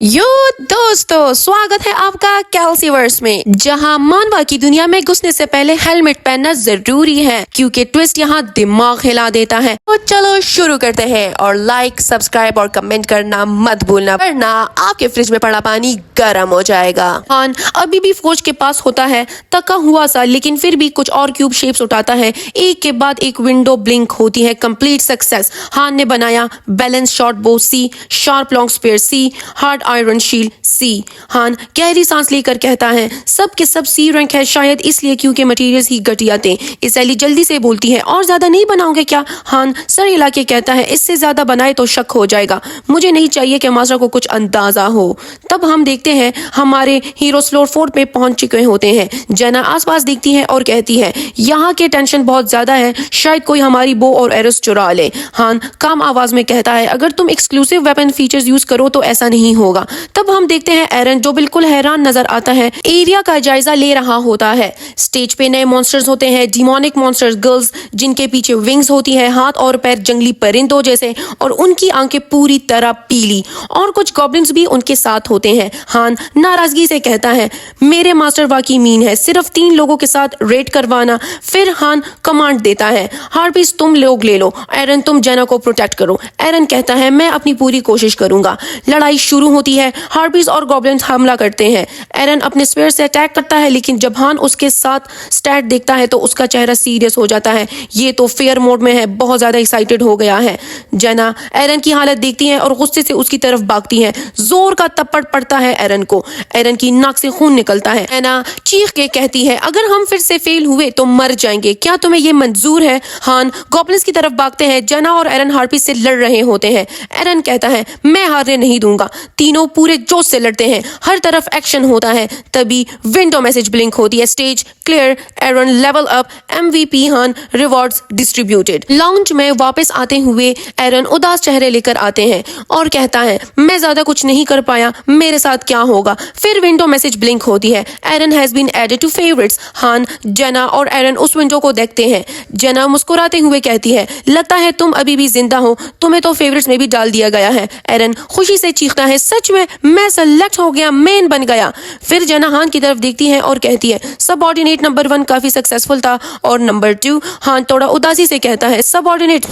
यो दोस्तों, स्वागत है आपका कैल्सीवर्स में, जहां मानवा की दुनिया में घुसने से पहले हेलमेट पहनना जरूरी है क्योंकि ट्विस्ट यहां दिमाग हिला देता है। तो चलो शुरू करते हैं और लाइक, सब्सक्राइब और कमेंट करना मत भूलना, वरना आपके फ्रिज में पड़ा पानी गर्म हो जाएगा। हान अभी भी फौज के पास होता है थका हुआ सा, लेकिन फिर भी कुछ और क्यूब शेप्स उठाता है। एक के बाद एक विंडो ब्लिंक होती है। Complete success. हान ने बनाया बैलेंस शॉर्ट बो सी, शार्प लॉन्ग स्पेयर सी, हार्ड आयरन शील्ड सी। हान गहरी सांस लेकर कहता है सब के सब सी रैंक है, शायद इसलिए क्योंकि मटेरियल्स ही घटिया थे। इसैली जल्दी से बोलती है और ज्यादा नहीं बनाओगे क्या? हान सर हिला के कहता है इससे ज्यादा बनाए तो शक हो जाएगा, मुझे नहीं चाहिए कि मास्टर को कुछ अंदाजा हो। तब हम देखते हैं हमारे हीरो फ्लोर 4 पे पहुंच चुके होते हैं। जना आसपास देखती है और कहती है यहाँ के टेंशन बहुत ज्यादा है, शायद कोई हमारी बो और एरोस चुरा ले। हान काम आवाज में कहता है अगर तुम एक्सक्लूसिव वेपन फीचर्स यूज करो तो ऐसा नहीं होगा। तब हम देखते हैं एरन जो बिल्कुल हैरान नजर आता है, एरिया का जायजा ले रहा होता है। स्टेज पे नए मॉन्स्टर्स होते हैं, डिमोनिक मॉन्स्टर्स गर्ल्स जिनके पीछे विंग्स होती है, हाथ और पैर जंगली परिंदों जैसे, और उनकी आंखें पूरी तरह पीली, और कुछ गॉब्लिन्स भी उनके साथ होते हैं। हान नाराजगी से कहता है मेरे मास्टर वाकई मीन है, सिर्फ 3 लोगों के साथ रेड करवाना। फिर हान कमांड देता है हार्पिस तुम लोग ले लो, एरन तुम जेना को प्रोटेक्ट करो। एरन कहता है मैं अपनी पूरी कोशिश करूंगा। लड़ाई शुरू होती है, हार्पिस और गॉब्लिन्स हमला करते हैं। एरन अपने स्पेयर से अटैक करता है, लेकिन जब हान उसके साथ स्टैट देखता है तो उसका चेहरा सीरियस हो जाता है। ये तो फेयर मोड में है, बहुत ज्यादा एक्साइटेड हो गया है। जेना एरन की हालत देखती है और गुस्से से उसकी तरफ भागती है। जोर का थप्पड़ पड़ता है एरन को, एरन की नाक से खून निकलता है। जेना चीख के कहती है अगर हम फिर से फेल हुए तो मर जाएंगे, क्या तुम्हें ये मंजूर है? हान गॉब्लिन्स की तरफ भागते हैं। जेना और एरन हार्पिस से लड़ रहे होते हैं। एरन कहता है मैं हारने नहीं दूंगा। तीनों पूरे जोश से लड़ते हैं, हर तरफ एक्शन होता है। तभी विंडो मैसेज ब्लिंक होती है, स्टेज क्लियर, एरन लेवल अप, MVP हान रिवॉर्ड्स डिस्ट्रीब्यूटेड। लाउंज में वापस आते हुए एरन उदास चेहरे लेकर आते हैं और कहता है मैं ज्यादा कुछ नहीं कर पाया, मेरे साथ क्या होगा? फिर विंडो मैसेज ब्लिंक होती है, Aaron has been added to favourites. Han, Jenna और एरन उस विंडो को देखते हैं। जेना मुस्कुराते हुए कहती है लगता है तुम अभी भी जिंदा हो, तुम्हें तो फेवरेट्स में भी डाल दिया गया है। एरन खुशी से चीखता है सच में, मैं सेलेक्ट हो गया, मेन बन गया। फिर जेना हान की तरफ देखती है और कहती है सबऑर्डिनेट नंबर 1 काफी सक्सेसफुल था, और नंबर 2। हान थोड़ा उदासी से कहता है सबऑर्डिनेट।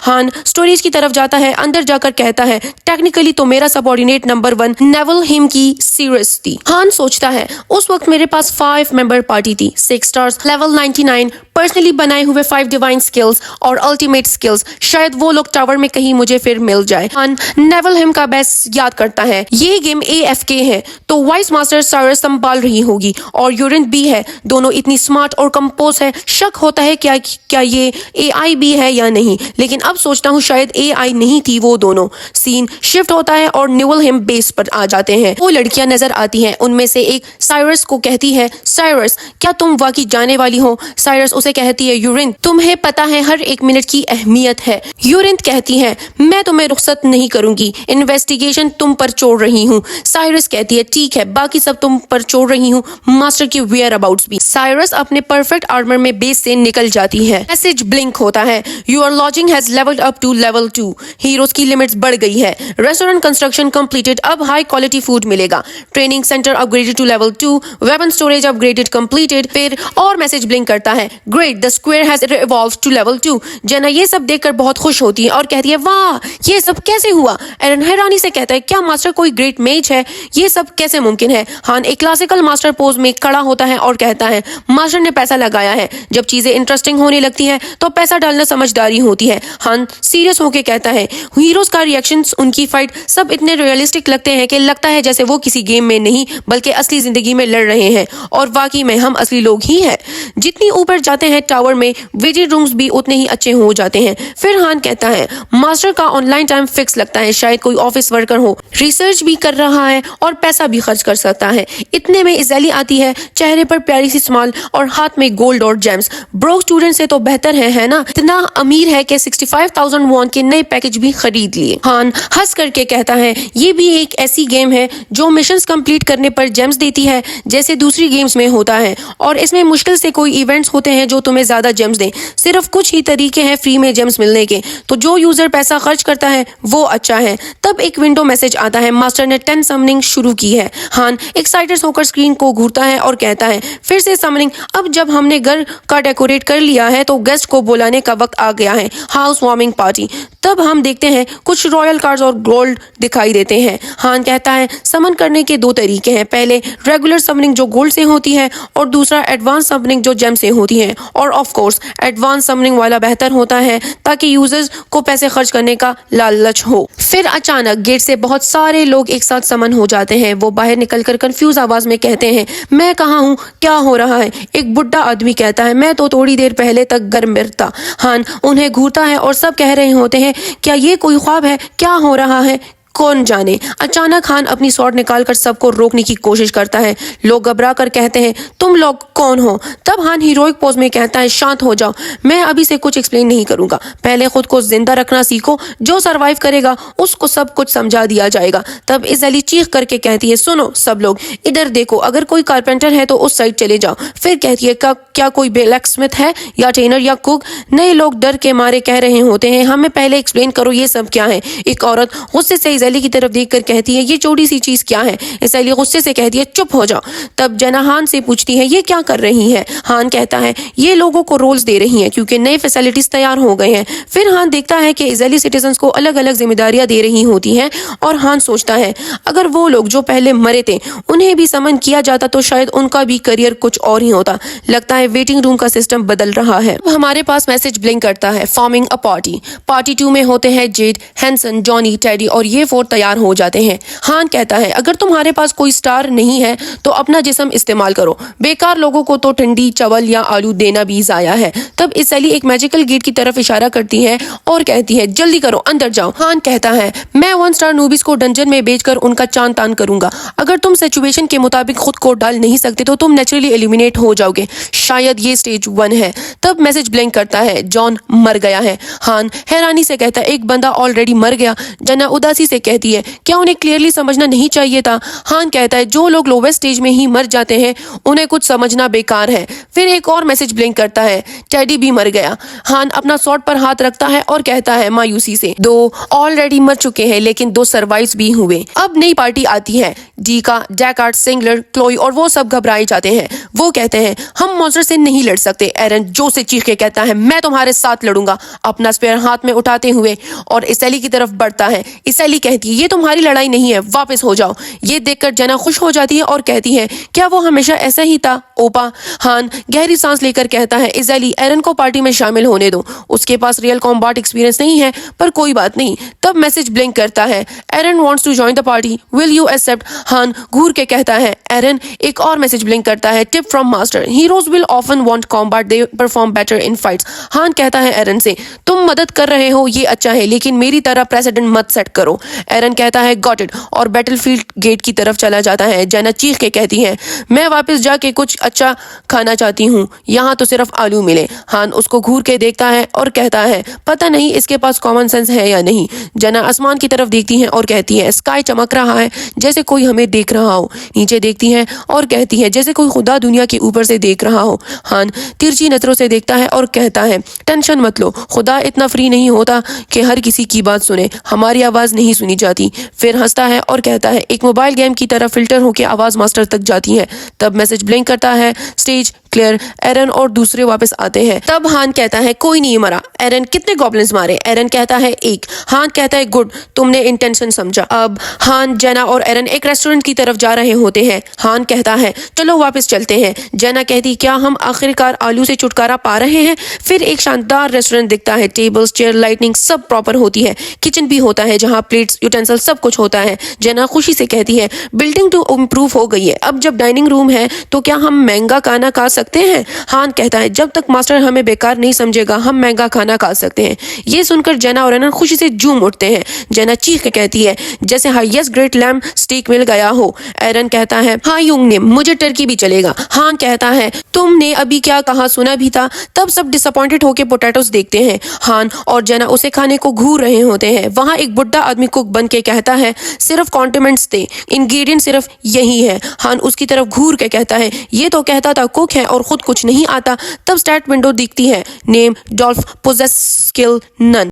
हान स्टोरेज की तरफ जाता है, अंदर जाकर कहता है टेक्निकली तो मेरा सबऑर्डिनेट नंबर 1 नेवल हिम की सीरियस थी। हान सोचता है उस वक्त मेरे पास 5 मेंबर पार्टी थी, 6 स्टार्स, लेवल 99, पर्सनली बनाए हुए 5 डिवाइन स्किल्स और अल्टीमेट स्किल्स। शायद वो लोग टावर में कहीं मुझे फिर मिल जाए। हान नेवल हिम का बेस्ट याद करता है, ये गेम AFK है तो वाइस मास्टर साइरस संभाल रही होगी, और यूरिन भी है, दोनों इतनी स्मार्ट और कंपोज है। शक होता है क्या ये AI भी है या नहीं, लेकिन अब सोचता हूँ शायद AI नहीं थी वो दोनों। सीन शिफ्ट होता है और न्यूअल हिम बेस पर आ जाते हैं। वो लड़कियां नजर आती हैं, उनमें से एक साइरस को कहती है साइरस क्या तुम वाकई जाने वाली हो? साइरस उसे कहती है यूरिन तुम्हें पता है हर एक मिनट की अहमियत है। यूरिन कहती है मैं तुम्हें रुखसत नहीं करूंगी, इन्वेस्टिगेशन तुम पर छोड़ रही हूँ। साइरस कहती है ठीक है, बाकी सब तुम पर छोड़ रही हूँ, मास्टर की वेयर अबाउट्स भी। साइरस अपने परफेक्ट आर्मर में बेस से निकल जाती है। मैसेज ब्लिंक होता है your lodging has levelled up to level 2, heroes की लिमिट्स बढ़ गई है। रेस्टोरेंट कंस्ट्रक्शन कंप्लीटेड, अब हाई क्वालिटी फूड मिलेगा। Training centre upgraded to level 2, weapon storage upgraded completed. फिर और मैसेज ब्लिंक करता है great the square has evolved to level 2। Jenna ये सब देखकर बहुत खुश होती है और कहती है वाह ये सब कैसे हुआ? एरन हैरानी से कहता है क्या मास्टर कोई ग्रेट मेज है? ये सब कैसे मुमकिन है? हान एक क्लासिकल मास्टर पोज में खड़ा होता है और कहता है मास्टर ने पैसा लगाया है, जब चीजें इंटरेस्टिंग होने लगती है तो पैसा डालना समझदारी होती है। हान सीरियस होके कहता है हीरोज का रिएक्शंस, उनकी फाइट सब इतने रियलिस्टिक लगते हैं कि लगता है जैसे वो किसी गेम में नहीं बल्कि असली जिंदगी में लड़ रहे हैं, और वाकई में हम असली लोग ही हैं। जितनी ऊपर जाते हैं टावर में वेटिंग रूम्स भी उतने ही अच्छे हो जाते हैं। फिर हान कहता है मास्टर का ऑनलाइन टाइम फिक्स लगता है, शायद कोई ऑफिस वर्कर हो, रिसर्च भी कर रहा है और पैसा भी खर्च कर सकता है। इतने में इजैली आती है, चेहरे पर प्यारी सी स्माइल और हाथ में गोल्ड और जेम्स। ब्रोक स्टूडेंट से तो बेहतर है ना? इतना अमीर है कि 65,000 वॉन के नए पैकेज भी खरीद लिए। हान हंस करके कहता है ये भी एक ऐसी गेम है जो मिशंस कंप्लीट करने पर जेम्स देती है जैसे दूसरी गेम्स में होता है, और इसमें मुश्किल से कोई इवेंट्स होते हैं जो तुम्हें ज्यादा जेम्स दें। सिर्फ कुछ ही तरीके हैं फ्री में जेम्स मिलने के, तो जो यूजर पैसा खर्च करता है वो अच्छा है। तब एक विंडो मैसेज आता आता है मास्टर ने 10 समनिंग शुरू की है। हान एक्साइटेड होकर स्क्रीन को घूरता है और कहता है फिर से समनिंग। अब जब हमने घर का डेकोरेट कर लिया है तो गेस्ट को बुलाने का वक्त आ गया है, हाउस वार्मिंग पार्टी। तब हम देखते हैं कुछ रॉयल कार्ड्स और गोल्ड दिखाई देते हैं। हान कहता है समन करने के 2 तरीके हैं, पहले रेगुलर समनिंग जो गोल्ड से होती है और दूसरा एडवांस समनिंग जो जेम से होती है। और ऑफ कोर्स एडवांस समनिंग वाला बेहतर होता है ताकि यूजर्स को पैसे खर्च करने का लालच हो। फिर अचानक गेट से बहुत सारे लोग एक साथ समन हो जाते हैं। वो बाहर निकलकर कंफ्यूज आवाज में कहते हैं मैं कहाँ हूँ, क्या हो रहा है। एक बुढ़ा आदमी कहता है मैं तो थोड़ी देर पहले तक घर में था। हान उन्हें घूरता है और सब कह रहे होते हैं क्या ये कोई ख्वाब है, क्या हो रहा है, कौन जाने। अचानक हान अपनी स्वॉर्ड निकालकर सबको रोकने की कोशिश करता है। लोग घबरा कर कहते हैं तुम लोग कौन हो। तब हान हीरोइक पोज में कहता है शांत हो जाओ, मैं अभी से कुछ एक्सप्लेन नहीं करूंगा, पहले खुद को जिंदा रखना सीखो, जो सरवाइव करेगा उसको सब कुछ समझा दिया जाएगा। तब इज़ेली चीख करके कहती है सुनो सब लोग इधर देखो, अगर कोई कारपेंटर है तो उस साइड चले जाओ। फिर कहती है क्या कोई ब्लैक स्मिथ है या ट्रेनर या कुक। नए लोग डर के मारे कह रहे होते हैं हमें पहले एक्सप्लेन करो ये सब क्या है। एक औरत गुस्से से इज़ेली की तरफ देखकर कहती है ये छोटी सी चीज क्या है। इज़ेली गुस्से से कहती है चुप हो जाओ। तब जेना हान से पूछती है ये क्या कर रही है। हान कहता है ये लोगों को रोल्स दे रही हैं क्योंकि नए फैसिलिटीज तैयार हो गए हैं। फिर हान देखता है कि इज़ेली सिटीजन्स को अलग अलग जिम्मेदारियां दे रही होती हैं और हान सोचता है अगर वो लोग जो पहले मरे थे उन्हें भी समन किया जाता तो शायद उनका भी करियर कुछ और ही होता। लगता है वेटिंग रूम का सिस्टम बदल रहा है। हमारे पास मैसेज ब्लिंक करता है फॉर्मिंग अ पार्टी। पार्टी 2 में होते हैं जेड, हैंसन, जॉनी, टेडी और ये 4 तैयार हो जाते हैं। हान कहता है अगर तुम्हारे पास कोई स्टार नहीं है तो अपना जिस्म इस्तेमाल करो, बेकार लोगों को तो ठंडी चावल या आलू देना भी जाया है। तब इज़ेली एक मैजिकल गेट की तरफ इशारा करती है और कहती है जल्दी करो अंदर जाओ। हान कहता है मैं 1 स्टार नूबीज को डंजन में बेचकर उनका चांद तान करूंगा, अगर तुम सिचुएशन के मुताबिक खुद को डाल नहीं सकते तो तुम नेचुरली एलिमिनेट हो जाओगे, शायद ये स्टेज 1 है। तब मैसेज ब्लिंक करता है जॉन मर गया है। हान हैरानी से कहता है एक बंदा ऑलरेडी मर गया। जना उदासी से कहती है क्या उन्हें क्लियरली समझना नहीं चाहिए था। हान कहता है जो लोग लोवेस्ट स्टेज में ही मर जाते हैं उन्हें कुछ समझना बेकार है। फिर एक और मैसेज ब्लिंक करता है टेडी भी मर गया। हान अपना स्वॉर्ड पर हाथ रखता है और कहता है मायूसी से 2 ऑलरेडी मर चुके हैं लेकिन 2 सर्वाइव्स भी हुए। अब नई पार्टी आती है, डीका, जैकार्ड, सिंगलर, क्लोई और वो सब घबराए जाते हैं। वो कहते हैं हम मॉन्स्टर से नहीं लड़ सकते। एरन जो से चीख के कहता है मैं तुम्हारे साथ लड़ूंगा, अपना स्पेयर हाथ में उठाते हुए और इज़ेली की तरफ बढ़ता है। इज़ेली कहती है ये तुम्हारी लड़ाई नहीं है, वापस हो जाओ। ये देखकर जना खुश हो जाती है और कहती है क्या वो हमेशा ऐसा ही था ओपा। हान गहरी सांस लेकर कहता है इज़ेली एरन को पार्टी में शामिल होने दो, उसके पास रियल कॉम्बैट एक्सपीरियंस नहीं है पर कोई बात नहीं। तब मैसेज ब्लिंक करता है Aaron wants to join the party, will you accept. Han घूर के कहता है एरन। एक और मैसेज ब्लिंक करता है tip from master, heroes will often want combat, they perform better in fights. हान कहता है एरन से तुम मदद कर रहे हो ये अच्छा है लेकिन मेरी तरह प्रेसिडेंट मत सेट करो। एरन कहता है गॉट इट और बैटलफील्ड गेट की तरफ चला जाता है। जेना चीख के कहती है मैं वापस जाके कुछ अच्छा खाना चाहती हूँ, यहाँ तो सिर्फ आलू मिले। हान उसको घूर के देखता है और कहता है पता नहीं इसके पास कॉमन सेंस है या नहीं। जेना आसमान की तरफ देखती है और कहती है स्काई चमक रहा है जैसे कोई हमें देख रहा हो। नीचे देखती है और कहती है जैसे कोई खुदा दुनिया के ऊपर से देख रहा हो। हान तिरछी नजरों से देखता है और कहता है टेंशन मत लो, खुदा इतना फ्री नहीं होता कि हर किसी की बात सुने, हमारी आवाज नहीं सुनी जाती। फिर हंसता है और कहता है एक मोबाइल गेम की तरह फिल्टर होकर आवाज मास्टर तक जाती है। तब मैसेज ब्लिंक करता है स्टेज क्लियर, एरन और दूसरे वापस आते हैं। तब हान कहता है कोई नहीं मरा। एरन कितने गॉब्लिन्स मारे। एरन कहता है 1। हान कहता है गुड, तुमने इंटेंशन समझा। अब हान, जेना और एरन एक रेस्टोरेंट की तरफ जा रहे होते हैं। हान कहता है चलो वापस चलते हैं। जेना कहती क्या हम आखिरकार आलू से छुटकारा पा रहे हैं। फिर एक शानदार रेस्टोरेंट दिखता है, टेबल्स, चेयर, लाइटनिंग सब प्रॉपर होती है। किचन भी होता है जहाँ प्लेट्स, यूटेंसिल सब कुछ होता है। जेना खुशी से कहती है बिल्डिंग तो इम्प्रूव हो गई है, अब जब डाइनिंग रूम है तो क्या हम महंगा खाना खा सकते हैं। हान कहता है जब तक मास्टर हमें बेकार नहीं समझेगा हम महंगा खाना खा सकते हैं। ये सुनकर जेना और एरन खुशी से झूम उठते हैं। जेना चीख के कहती है जैसे हाईएस्ट ग्रेट लैम्ब स्टेक मिल गया हो। एरन कहता है हाँ यूंग ने, मुझे टर्की भी चलेगा। हान कहता है तुमने अभी क्या कहा सुना भी था। तब सब डिसअपॉइंटेड होकर पोटैटोस देखते हैं। हान और जेना उसे खाने को घूर रहे होते हैं। वहां एक बुढ़ा आदमी कुक बन के कहता है सिर्फ कॉन्डिमेंट्स दे, इंग्रेडिएंट सिर्फ यही है। हान उसकी तरफ घूर के कहता है ये तो कहता था कुक है और खुद कुछ नहीं आता। तब स्टैट विंडो दिखती है, name Dolph, possess skill none.